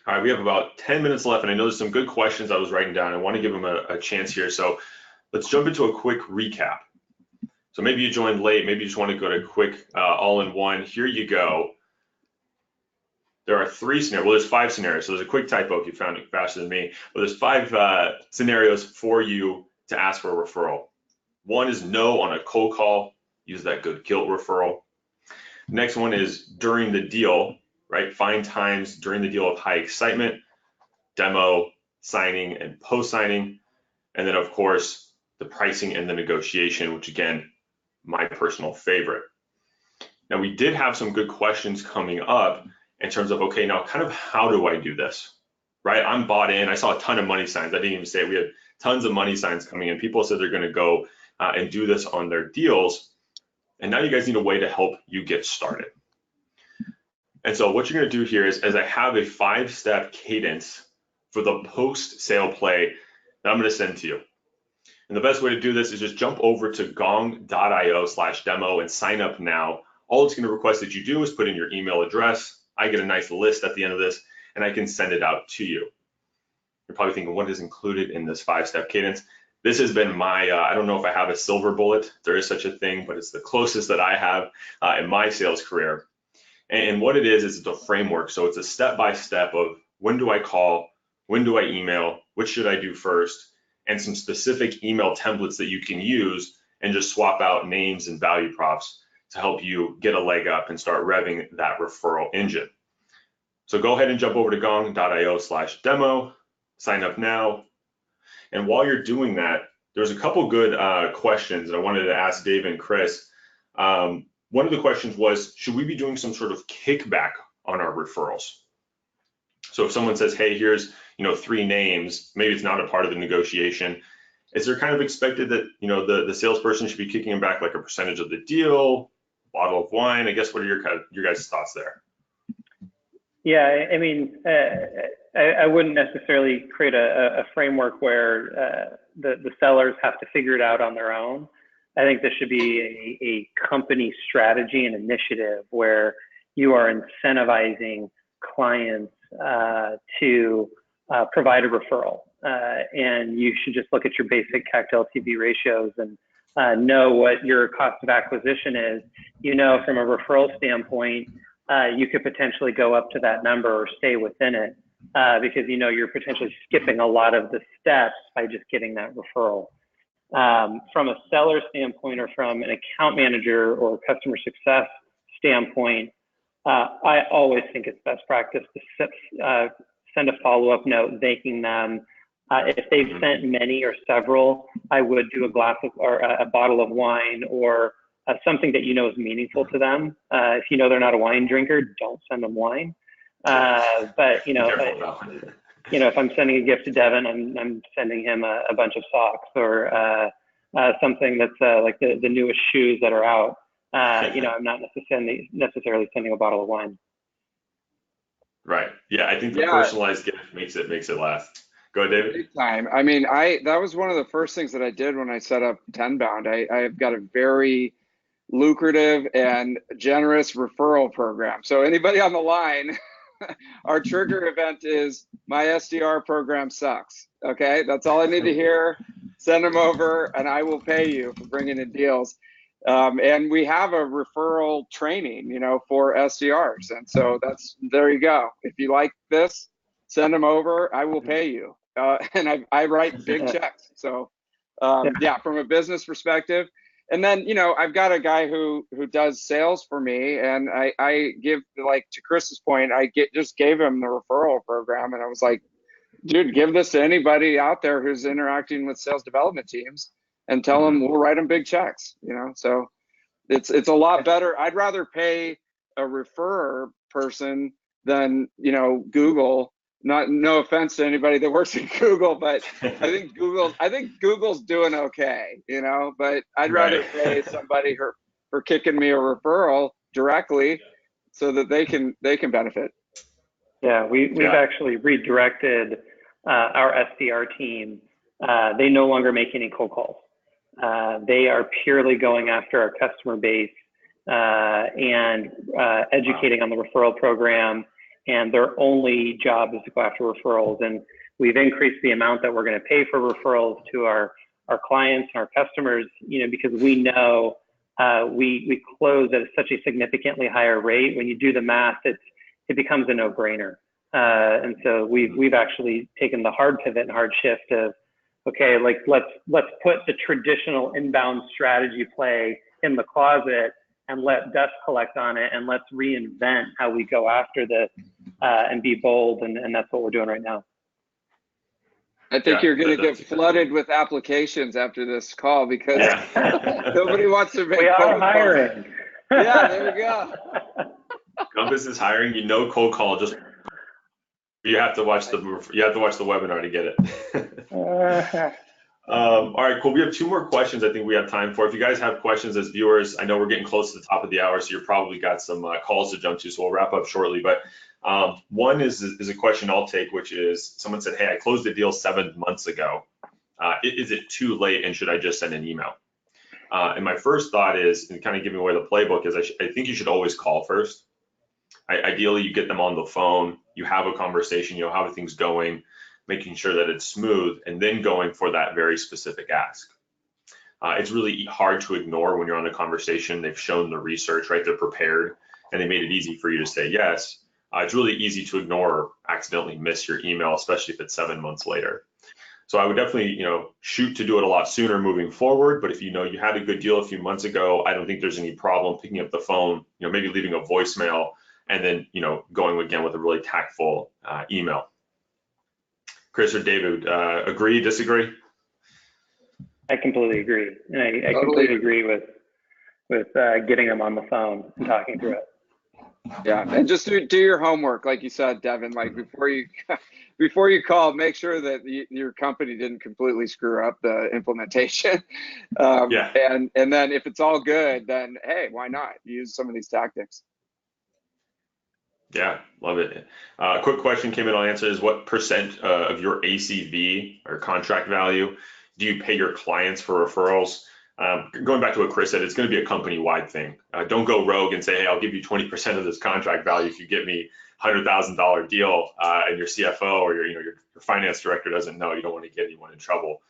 All right, we have about 10 minutes left, and I know there's some good questions I was writing down. I want to give them a chance here. So let's jump into a quick recap. So maybe you joined late, maybe you just want to go to a quick all-in-one. Here you go. There are 3 scenarios. Well, there's 5 scenarios. So there's a quick typo if you found it faster than me. But there's 5 scenarios for you to ask for a referral. 1 is no on a cold call. Use that good guilt referral. Next one is during the deal, right? Find times during the deal of high excitement, demo, signing, and post-signing. And then, of course, the pricing and the negotiation, which again, my personal favorite. Now, we did have some good questions coming up in terms of, okay, now kind of how do I do this, right? I'm bought in. I saw a ton of money signs. I didn't even say it. We had tons of money signs coming in. People said they're going to go and do this on their deals. And now you guys need a way to help you get started. And so what you're going to do here is I have a 5-step cadence for the post-sale play that I'm going to send to you. And the best way to do this is just jump over to Gong.io/demo and sign up now. All it's going to request that you do is put in your email address. I get a nice list at the end of this, and I can send it out to you. You're probably thinking, what is included in this 5-step cadence? This has been my, I don't know if I have a silver bullet. There is such a thing, but it's the closest that I have in my sales career. And what it is it's a framework. So it's a step-by-step of when do I call, when do I email, what should I do first, and some specific email templates that you can use and just swap out names and value props to help you get a leg up and start revving that referral engine. So go ahead and jump over to Gong.io/demo, sign up now. And while you're doing that, there's a couple good questions that I wanted to ask Dave and Chris. One of the questions was, should we be doing some sort of kickback on our referrals? So if someone says, hey, here's, 3 names, maybe it's not a part of the negotiation. Is there kind of expected that, the salesperson should be kicking them back like a percentage of the deal, bottle of wine? I guess, what are your guys' thoughts there? Yeah, I mean, I wouldn't necessarily create a framework where the sellers have to figure it out on their own. I think this should be a company strategy and initiative where you are incentivizing clients to provide a referral. And you should just look at your basic CAC to LTV ratios and know what your cost of acquisition is. From a referral standpoint, you could potentially go up to that number or stay within it because you're potentially skipping a lot of the steps by just getting that referral. From a seller standpoint or from an account manager or customer success standpoint, I always think it's best practice to send a follow-up note thanking them. If they've sent many or several, I would do a glass of, or a bottle of wine or something that is meaningful to them. If they're not a wine drinker, don't send them wine. But if I'm sending a gift to Devin, I'm sending him a bunch of socks or something that's like the newest shoes that are out. I'm not necessarily sending a bottle of wine. Right. Yeah, I think the personalized gift makes it last. Go ahead, David. Big time. I mean, that was one of the first things that I did when I set up Tenbound. I've got a very lucrative and generous referral program. So anybody on the line, our trigger event is my SDR program sucks. Okay, that's all I need to hear. Send them over, and I will pay you for bringing in deals. And we have a referral training, for SDRs. And so there you go. If you like this, send them over. I will pay you. And I write big checks. So yeah, from a business perspective. And then, I've got a guy who does sales for me, and I give, like, to Chris's point, just gave him the referral program, and I was like, dude, give this to anybody out there who's interacting with sales development teams and tell them we'll write them big checks, so it's a lot better. I'd rather pay a referrer person than, Google. No offense to anybody that works at Google, but I think Google's doing okay, but I'd rather pay somebody for kicking me a referral directly so that they can benefit. Yeah, we've actually redirected our SDR team. They no longer make any cold calls. They are purely going after our customer base and educating on the referral program. And their only job is to go after referrals. And we've increased the amount that we're going to pay for referrals to our clients and our customers, because we know we close at such a significantly higher rate. When you do the math, it becomes a no-brainer. And so we've actually taken the hard pivot and hard shift of, okay, like let's put the traditional inbound strategy play in the closet and let dust collect on it, and let's reinvent how we go after this and be bold, and that's what we're doing right now. I think you're going to get flooded with applications after this call because nobody wants to make. We are hiring. Yeah, there you go. Compass is hiring. Cold call. Just you have to watch the webinar to get it. All right, cool. We have 2 more questions I think we have time for. If you guys have questions as viewers, I know we're getting close to the top of the hour, so you've probably got some calls to jump to, so we'll wrap up shortly. But one is a question I'll take, which is someone said, hey, I closed a deal 7 months ago. Is it too late, and should I just send an email? And my first thought is, and kind of giving away the playbook, is I think you should always call first. Ideally, you get them on the phone, you have a conversation, how are things going, making sure that it's smooth, and then going for that very specific ask. It's really hard to ignore when you're on a conversation. They've shown the research, right? They're prepared, and they made it easy for you to say yes. It's really easy to ignore or accidentally miss your email, especially if it's 7 months later. So I would definitely, shoot to do it a lot sooner moving forward. But if you had a good deal a few months ago, I don't think there's any problem picking up the phone, maybe leaving a voicemail, and then, going again with a really tactful email. Chris or David, agree, disagree? I completely agree. And I completely agree with getting them on the phone and talking through it. Yeah, and just do your homework, like you said, Devin. Like before you before you call, make sure that your company didn't completely screw up the implementation. Yeah. And then if it's all good, then hey, why not use some of these tactics? Yeah, love it. Quick question came in, I'll answer is what percent of your ACV or contract value do you pay your clients for referrals? Going back to what Chris said, it's going to be a company-wide thing. Don't go rogue and say, hey, I'll give you 20% of this contract value if you get me $100,000 deal, and your CFO or your finance director doesn't know. You don't want to get anyone in trouble.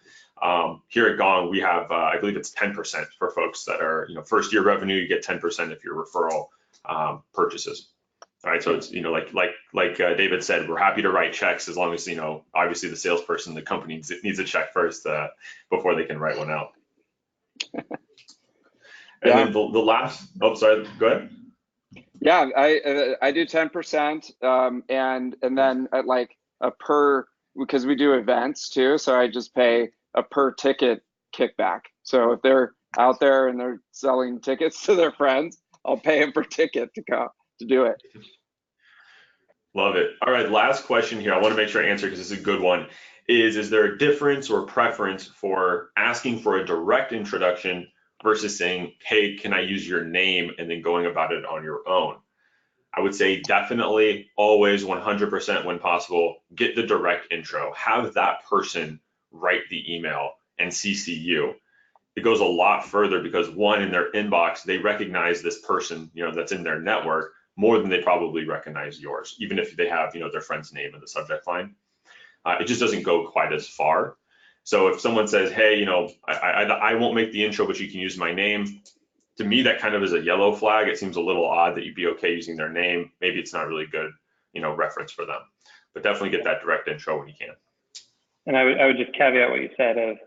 Here at Gong, we have, I believe it's 10% for folks that are, first year revenue, you get 10% if your referral purchases. All right, so it's like David said, we're happy to write checks as long as obviously the salesperson, the company needs a check first before they can write one out. And Yeah, then the last, oh sorry, go ahead. yeah, I do 10%, and then at like a per, because we do events too, so I just pay a per ticket kickback. So if they're out there and they're selling tickets to their friends, I'll pay them per ticket to come to do it. Love it. All right, last question here. I want to make sure I answer because this is a good one. Is there a difference or preference for asking for a direct introduction versus saying, hey, can I use your name, and then going about it on your own? I would say definitely always 100% when possible, get the direct intro. Have that person write the email and CC you. It goes a lot further because one, in their inbox, they recognize this person, that's in their network more than they probably recognize yours, even if they have, their friend's name in the subject line. It just doesn't go quite as far. So if someone says, hey, I won't make the intro, but you can use my name, to me, that kind of is a yellow flag. It seems a little odd that you'd be okay using their name. Maybe it's not really good, reference for them, but definitely get that direct intro when you can. And I would just caveat what you said of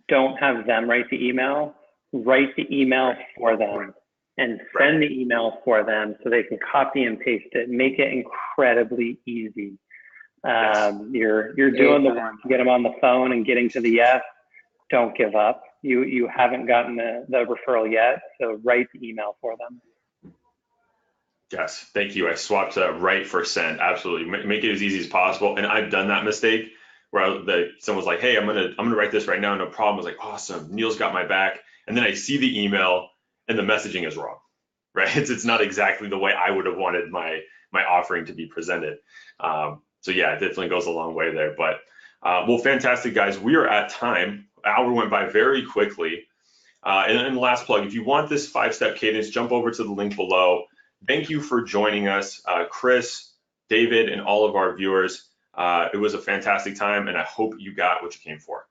don't have them write the email for them and send the email for them so they can copy and paste it. Make it incredibly easy. You're doing the work to get them on the phone and getting to the yes. Don't give up. You haven't gotten the referral yet, so write the email for them. Yes, thank you. I swapped write for send. Absolutely, make it as easy as possible. And I've done that mistake where someone's like, "Hey, I'm gonna write this right now, no problem." I was like, "Awesome, Neil's got my back." And then I see the email and the messaging is wrong, right? It's not exactly the way I would have wanted my offering to be presented. So yeah, it definitely goes a long way there. But well, fantastic, guys. We are at time. Hour went by very quickly. And last plug, if you want this 5-step cadence, jump over to the link below. Thank you for joining us, Chris, David, and all of our viewers. It was a fantastic time, and I hope you got what you came for.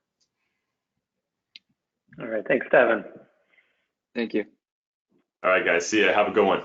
All right, thanks, Devin. Thank you. All right, guys, see ya. Have a good one.